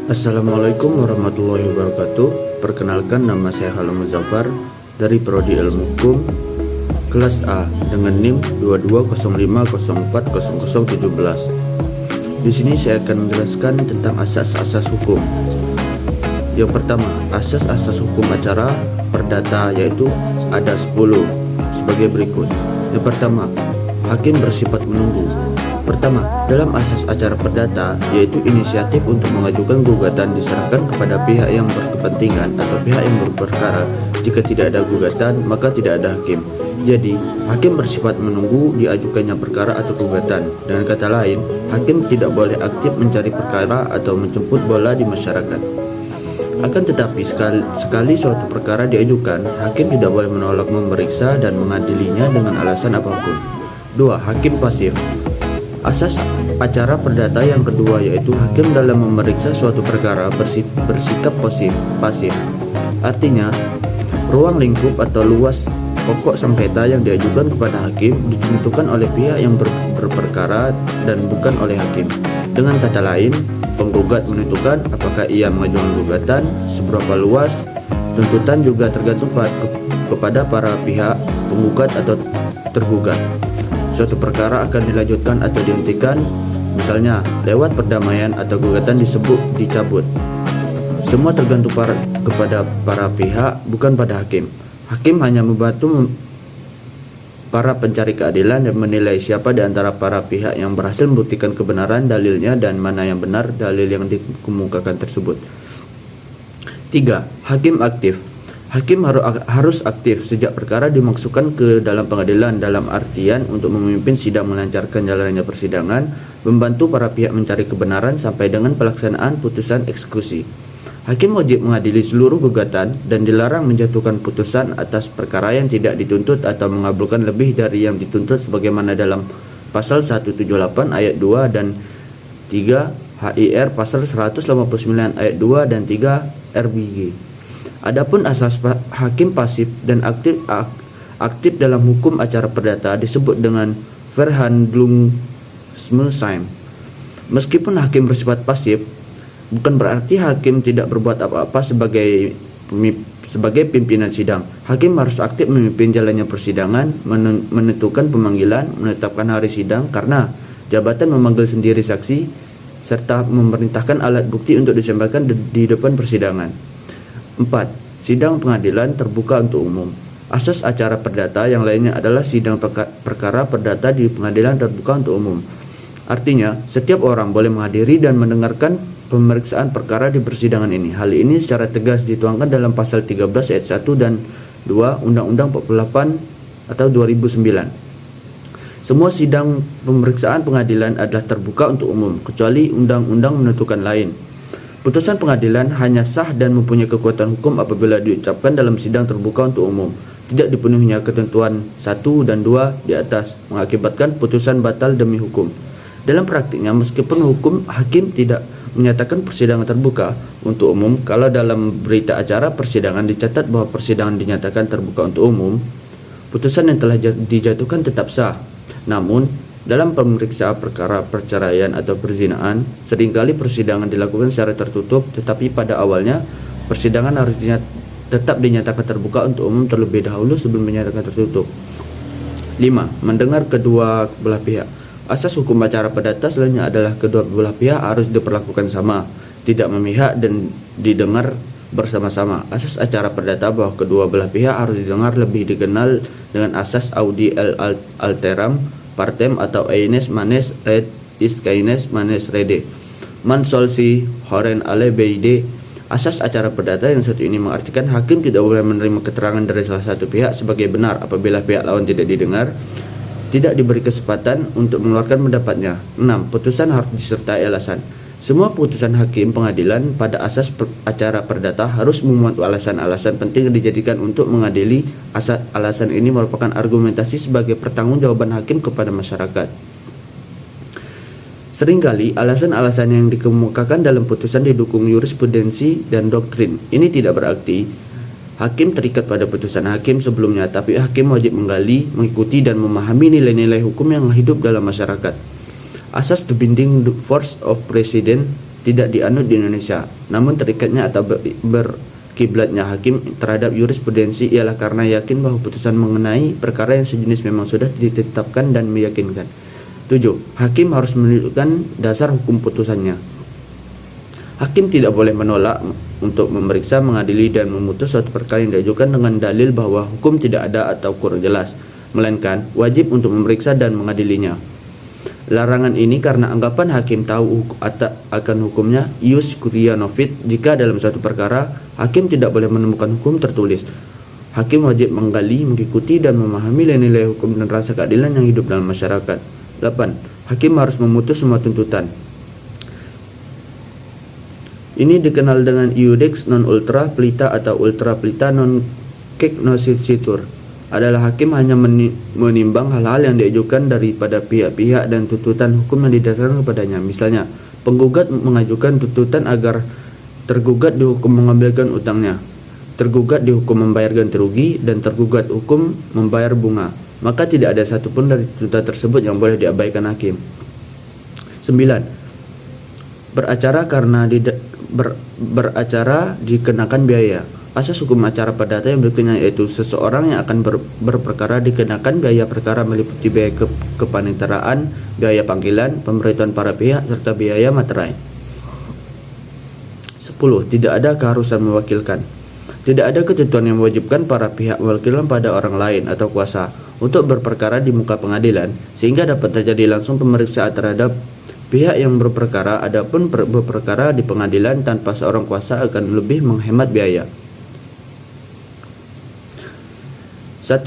Assalamualaikum warahmatullahi wabarakatuh. Perkenalkan, nama saya Halil Muzaffar dari Prodi Ilmu Hukum kelas A dengan NIM 2205040017. Di sini saya akan menjelaskan tentang asas-asas hukum. Yang pertama, asas-asas hukum acara perdata, yaitu ada 10 sebagai berikut. Yang pertama, hakim bersifat menunggu. Pertama, dalam asas acara perdata, yaitu inisiatif untuk mengajukan gugatan diserahkan kepada pihak yang berkepentingan atau pihak yang berperkara. Jika tidak ada gugatan, maka tidak ada hakim. Jadi, hakim bersifat menunggu diajukannya perkara atau gugatan. Dengan kata lain, hakim tidak boleh aktif mencari perkara atau menjemput bola di masyarakat. Akan tetapi, sekali suatu perkara diajukan, hakim tidak boleh menolak memeriksa dan mengadilinya dengan alasan apapun. 2. Hakim pasif. Asas acara perdata yang kedua, yaitu hakim dalam memeriksa suatu perkara bersikap pasif. Artinya, ruang lingkup atau luas pokok sengketa yang diajukan kepada hakim ditentukan oleh pihak yang berperkara dan bukan oleh hakim. Dengan kata lain, penggugat menentukan apakah ia mengajukan gugatan, seberapa luas. Tuntutan juga tergantung kepada para pihak penggugat atau tergugat. Suatu perkara akan dilanjutkan atau dihentikan, misalnya lewat perdamaian atau gugatan disebut dicabut. Semua tergantung kepada para pihak, bukan pada hakim. Hakim hanya membantu para pencari keadilan dan menilai siapa di antara para pihak yang berhasil membuktikan kebenaran dalilnya dan mana yang benar dalil yang dikemukakan tersebut. 3. Hakim aktif. Hakim harus aktif sejak perkara dimasukkan ke dalam pengadilan, dalam artian untuk memimpin sidang, melancarkan jalannya persidangan, membantu para pihak mencari kebenaran sampai dengan pelaksanaan putusan eksekusi. Hakim wajib mengadili seluruh gugatan dan dilarang menjatuhkan putusan atas perkara yang tidak dituntut atau mengabulkan lebih dari yang dituntut sebagaimana dalam pasal 178 ayat 2 dan 3 HIR pasal 159 ayat 2 dan 3 RBG. Adapun asas hakim pasif dan aktif dalam hukum acara perdata disebut dengan Verhandlungsmechanismus. Meskipun hakim bersifat pasif, bukan berarti hakim tidak berbuat apa-apa sebagai pimpinan sidang. Hakim harus aktif memimpin jalannya persidangan, menentukan pemanggilan, menetapkan hari sidang karena jabatan memanggil sendiri saksi, serta memerintahkan alat bukti untuk disampaikan di depan persidangan. 4. Sidang pengadilan terbuka untuk umum. Asas acara perdata yang lainnya adalah sidang perkara perdata di pengadilan terbuka untuk umum. Artinya, setiap orang boleh menghadiri dan mendengarkan pemeriksaan perkara di persidangan ini. Hal ini secara tegas dituangkan dalam pasal 13 ayat 1 dan 2 Undang-Undang 48 atau 2009. Semua sidang pemeriksaan pengadilan adalah terbuka untuk umum, kecuali undang-undang menentukan lain. Putusan pengadilan hanya sah dan mempunyai kekuatan hukum apabila diucapkan dalam sidang terbuka untuk umum. Tidak dipenuhinya ketentuan 1 dan 2 di atas, mengakibatkan putusan batal demi hukum. Dalam praktiknya, meskipun hakim tidak menyatakan persidangan terbuka untuk umum, kalau dalam berita acara persidangan dicatat bahwa persidangan dinyatakan terbuka untuk umum, putusan yang telah dijatuhkan tetap sah. Namun, dalam pemeriksaan perkara perceraian atau perzinaan, seringkali persidangan dilakukan secara tertutup, tetapi pada awalnya persidangan harus tetap dinyatakan terbuka untuk umum terlebih dahulu sebelum dinyatakan tertutup. 5. Mendengar kedua belah pihak. Asas hukum acara perdata selanjutnya adalah kedua belah pihak harus diperlakukan sama, tidak memihak dan didengar bersama-sama. Asas acara perdata bahwa kedua belah pihak harus didengar lebih dikenal dengan asas audi alteram partem atau eines manes red ist keines manes rede man solsi horen ale beide. Asas acara perdata yang satu ini mengartikan hakim tidak boleh menerima keterangan dari salah satu pihak sebagai benar apabila pihak lawan tidak didengar, tidak diberi kesempatan untuk mengeluarkan pendapatnya. 6. Putusan harus disertai alasan. Semua putusan hakim pengadilan pada asas acara perdata harus memuat alasan-alasan penting yang dijadikan untuk mengadili. Alasan ini merupakan argumentasi sebagai pertanggungjawaban hakim kepada masyarakat. Seringkali alasan-alasan yang dikemukakan dalam putusan didukung jurisprudensi dan doktrin. Ini tidak berarti hakim terikat pada putusan hakim sebelumnya, tapi hakim wajib menggali, mengikuti dan memahami nilai-nilai hukum yang hidup dalam masyarakat. Asas the binding force of president tidak dianut di Indonesia, namun terikatnya atau berkiblatnya hakim terhadap jurisprudensi ialah karena yakin bahwa putusan mengenai perkara yang sejenis memang sudah ditetapkan dan meyakinkan. 7. Hakim harus menunjukkan dasar hukum putusannya. Hakim tidak boleh menolak untuk memeriksa, mengadili, dan memutus suatu perkara yang diajukan dengan dalil bahwa hukum tidak ada atau kurang jelas, melainkan wajib untuk memeriksa dan mengadilinya. Larangan ini karena anggapan hakim tahu akan hukumnya ius curia novit. Jika dalam suatu perkara hakim tidak boleh menemukan hukum tertulis, hakim wajib menggali, mengikuti, dan memahami nilai hukum dan rasa keadilan yang hidup dalam masyarakat. 8. Hakim harus memutus semua tuntutan. Ini dikenal dengan iudex non ultra plita atau ultra plita non cognoscitur. Adalah hakim hanya menimbang hal-hal yang diajukan daripada pihak-pihak dan tuntutan hukum yang didasarkan kepadanya. Misalnya, penggugat mengajukan tuntutan agar tergugat dihukum mengambilkan utangnya, tergugat dihukum membayar ganti rugi, dan tergugat hukum membayar bunga. Maka tidak ada satupun dari tuntutan tersebut yang boleh diabaikan hakim. 9. Beracara dikenakan biaya. Asas hukum acara perdata yang berikutnya yaitu seseorang yang akan berperkara dikenakan biaya perkara meliputi biaya kepaniteraan, biaya panggilan, pemberitahuan para pihak, serta biaya materai. 10. Tidak ada keharusan mewakilkan. Tidak ada ketentuan yang mewajibkan para pihak mewakilkan pada orang lain atau kuasa untuk berperkara di muka pengadilan, sehingga dapat terjadi langsung pemeriksaan terhadap pihak yang berperkara. Adapun berperkara di pengadilan tanpa seorang kuasa akan lebih menghemat biaya. 1.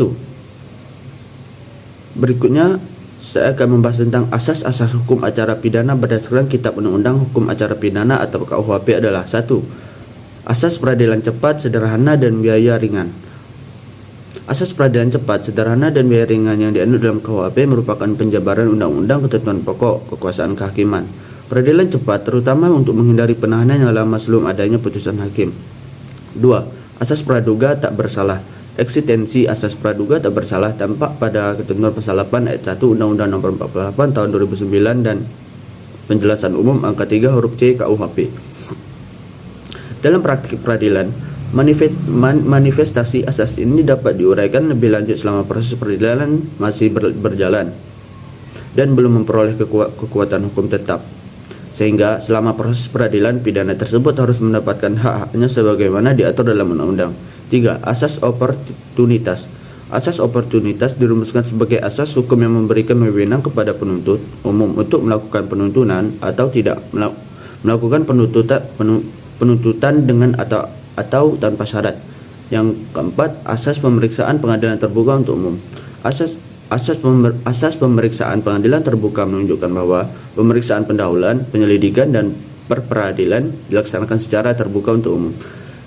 Berikutnya saya akan membahas tentang asas-asas hukum acara pidana berdasarkan Kitab Undang-Undang Hukum Acara Pidana atau KUHP adalah 1. Asas peradilan cepat, sederhana, dan biaya ringan. Asas peradilan cepat, sederhana, dan biaya ringan yang dianut dalam KUHP merupakan penjabaran undang-undang ketentuan pokok kekuasaan kehakiman. Peradilan cepat terutama untuk menghindari penahanan yang lama sebelum adanya putusan hakim. 2. Asas praduga tak bersalah. Eksistensi asas praduga tak bersalah tampak pada ketentuan pasal 8 ayat 1 Undang-Undang Nomor 48 Tahun 2009 dan penjelasan umum angka 3 huruf C KUHP. Dalam praktik peradilan, manifestasi asas ini dapat diuraikan lebih lanjut selama proses peradilan masih berjalan dan belum memperoleh kekuatan hukum tetap, sehingga selama proses peradilan pidana tersebut harus mendapatkan hak-haknya sebagaimana diatur dalam undang-undang. 3. Asas oportunitas. Asas oportunitas dirumuskan sebagai asas hukum yang memberikan wewenang kepada penuntut umum untuk melakukan penuntutan atau tidak melakukan penuntutan dengan atau tanpa syarat. Yang keempat, asas pemeriksaan pengadilan terbuka untuk umum. Asas pemeriksaan pengadilan terbuka menunjukkan bahwa pemeriksaan pendahuluan, penyelidikan, dan peradilan dilaksanakan secara terbuka untuk umum.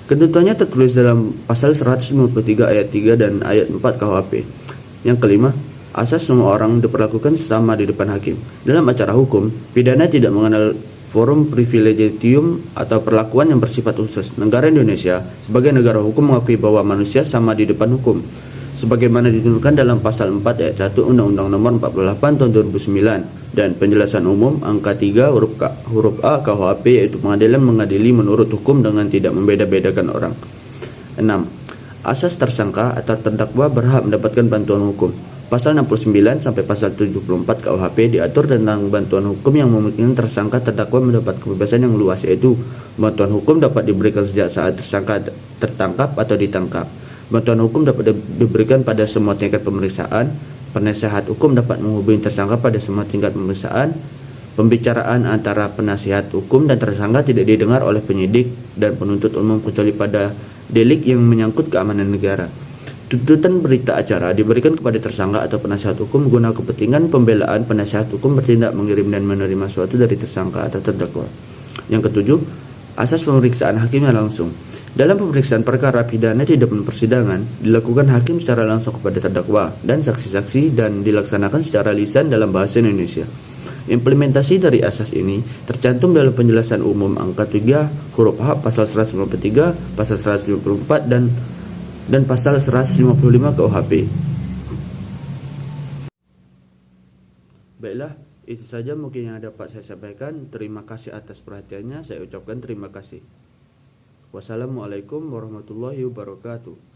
Ketentuannya tertulis dalam pasal 153 ayat 3 dan ayat 4 KUHP. Yang kelima, asas semua orang diperlakukan sama di depan hakim. Dalam acara hukum, pidana tidak mengenal forum privilegium atau perlakuan yang bersifat khusus. Negara Indonesia sebagai negara hukum mengakui bahwa manusia sama di depan hukum, sebagaimana ditentukan dalam pasal 4 ayat 1 Undang-Undang Nomor 48 Tahun 2009 dan penjelasan umum angka 3 huruf A KUHP, yaitu pengadilan mengadili menurut hukum dengan tidak membeda-bedakan orang. 6. Asas tersangka atau terdakwa berhak mendapatkan bantuan hukum. Pasal 69 sampai pasal 74 KUHP diatur tentang bantuan hukum yang memungkinkan tersangka terdakwa mendapat kebebasan yang luas, yaitu bantuan hukum dapat diberikan sejak saat tersangka tertangkap atau ditangkap. Bantuan hukum dapat diberikan pada semua tingkat pemeriksaan. Penasehat hukum dapat menghubungi tersangka pada semua tingkat pemeriksaan. Pembicaraan antara penasihat hukum dan tersangka tidak didengar oleh penyidik dan penuntut umum kecuali pada delik yang menyangkut keamanan negara. Tuntutan berita acara diberikan kepada tersangka atau penasihat hukum guna kepentingan pembelaan. Penasihat hukum bertindak mengirim dan menerima suatu dari tersangka atau terdakwa. Yang ketujuh, asas pemeriksaan hakim yang langsung. Dalam pemeriksaan perkara pidana di depan persidangan, dilakukan hakim secara langsung kepada terdakwa dan saksi-saksi dan dilaksanakan secara lisan dalam bahasa Indonesia. Implementasi dari asas ini tercantum dalam penjelasan umum angka 3 huruf H pasal 153, pasal 154 dan pasal 155 KUHP. Baiklah, Itu saja mungkin yang dapat saya sampaikan. Terima kasih atas perhatiannya. Saya ucapkan terima kasih. Wassalamualaikum warahmatullahi wabarakatuh.